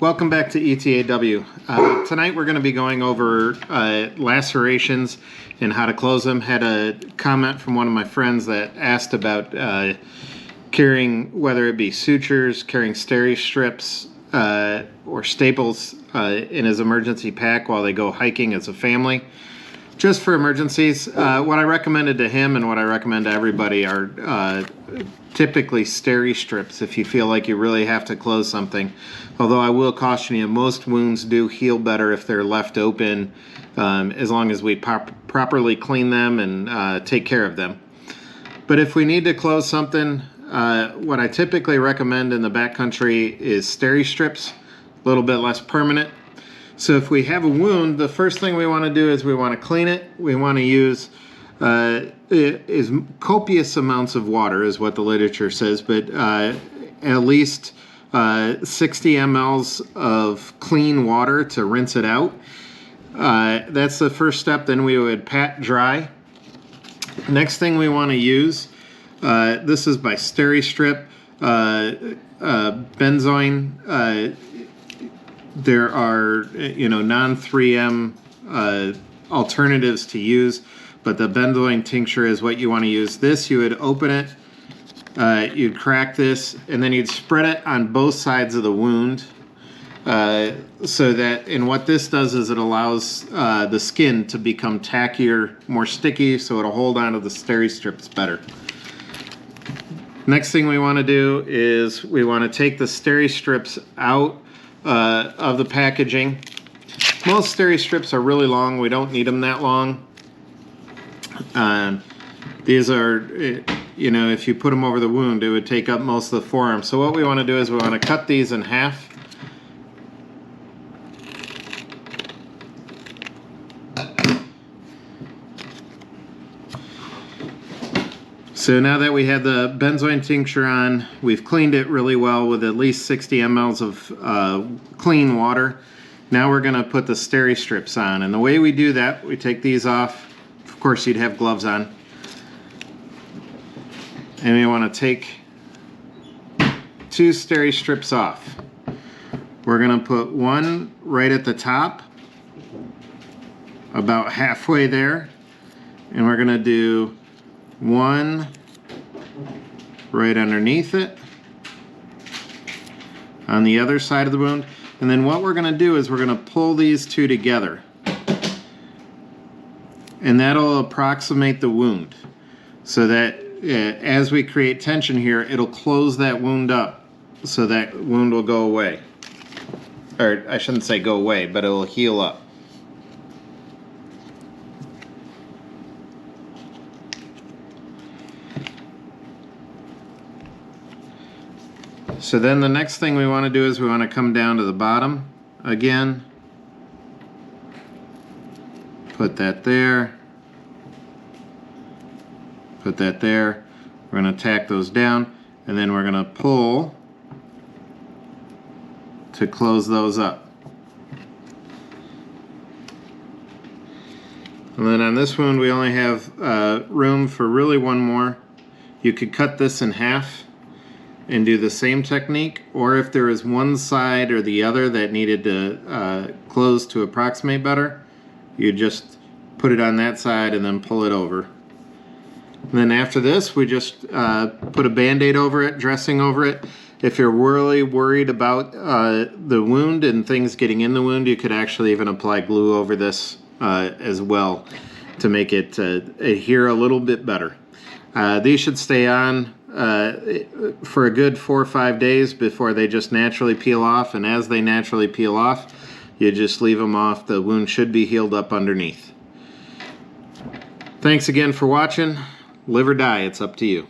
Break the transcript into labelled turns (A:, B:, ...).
A: Welcome back to ETAW. Tonight we're going to be going over lacerations and how to close them. Had a comment from one of my friends that asked about carrying, whether it be sutures, carrying steri strips or staples in his emergency pack while they go hiking as a family. Just for emergencies, what I recommended to him and what I recommend to everybody are typically steri strips if you feel like you really have to close something. Although I will caution you, most wounds do heal better if they're left open, as long as we properly clean them and take care of them. But if we need to close something, what I typically recommend in the backcountry is steri strips, a little bit less permanent. So if we have a wound, the first thing we want to do is we want to clean it. We want to use is copious amounts of water is what the literature says, but at least 60 mLs of clean water to rinse it out. That's the first step. Then we would pat dry. Next thing we want to use, this is by Steri-Strip, benzoin. There are, non-3M alternatives to use, but the benzoin tincture is what you want to use. This, you would open it, you'd crack this, and then you'd spread it on both sides of the wound, so that, and what this does is it allows the skin to become tackier, more sticky, so it'll hold onto the steri strips better. Next thing we want to do is we want to take the steri strips out of the packaging. Most steri strips are really long. We don't need them that long. These are, if you put them over the wound, it would take up most of the forearm. So what we want to do is we want to cut these in half. So now that we have the benzoin tincture on, we've cleaned it really well with at least 60 mLs of clean water. Now we're going to put the steri strips on. And the way we do that, we take these off. Of course, you'd have gloves on. And we want to take 2 steri strips off. We're going to put one right at the top, about halfway there. And we're going to do one right underneath it on the other side of the wound. And then what we're going to do is we're going to pull these two together, and that'll approximate the wound so that as we create tension here, it'll close that wound up so that wound will go away. Or I shouldn't say go away, but it will heal up. So then the next thing we want to do is we want to come down to the bottom again. Put that there. Put that there. We're going to tack those down, and then we're going to pull to close those up. And then on this wound we only have room for really one more. You could cut this in half and do the same technique, or if there is one side or the other that needed to close to approximate better, you just put it on that side and then pull it over. And then after this, we just put a band-aid over it, dressing over it. If you're really worried about the wound and things getting in the wound, you could actually even apply glue over this as well to make it adhere a little bit better. These should stay on for a good 4 or 5 days before they just naturally peel off, and as they naturally peel off, you just leave them off. The wound should be healed up underneath. Thanks again for watching. Live or die, it's up to you.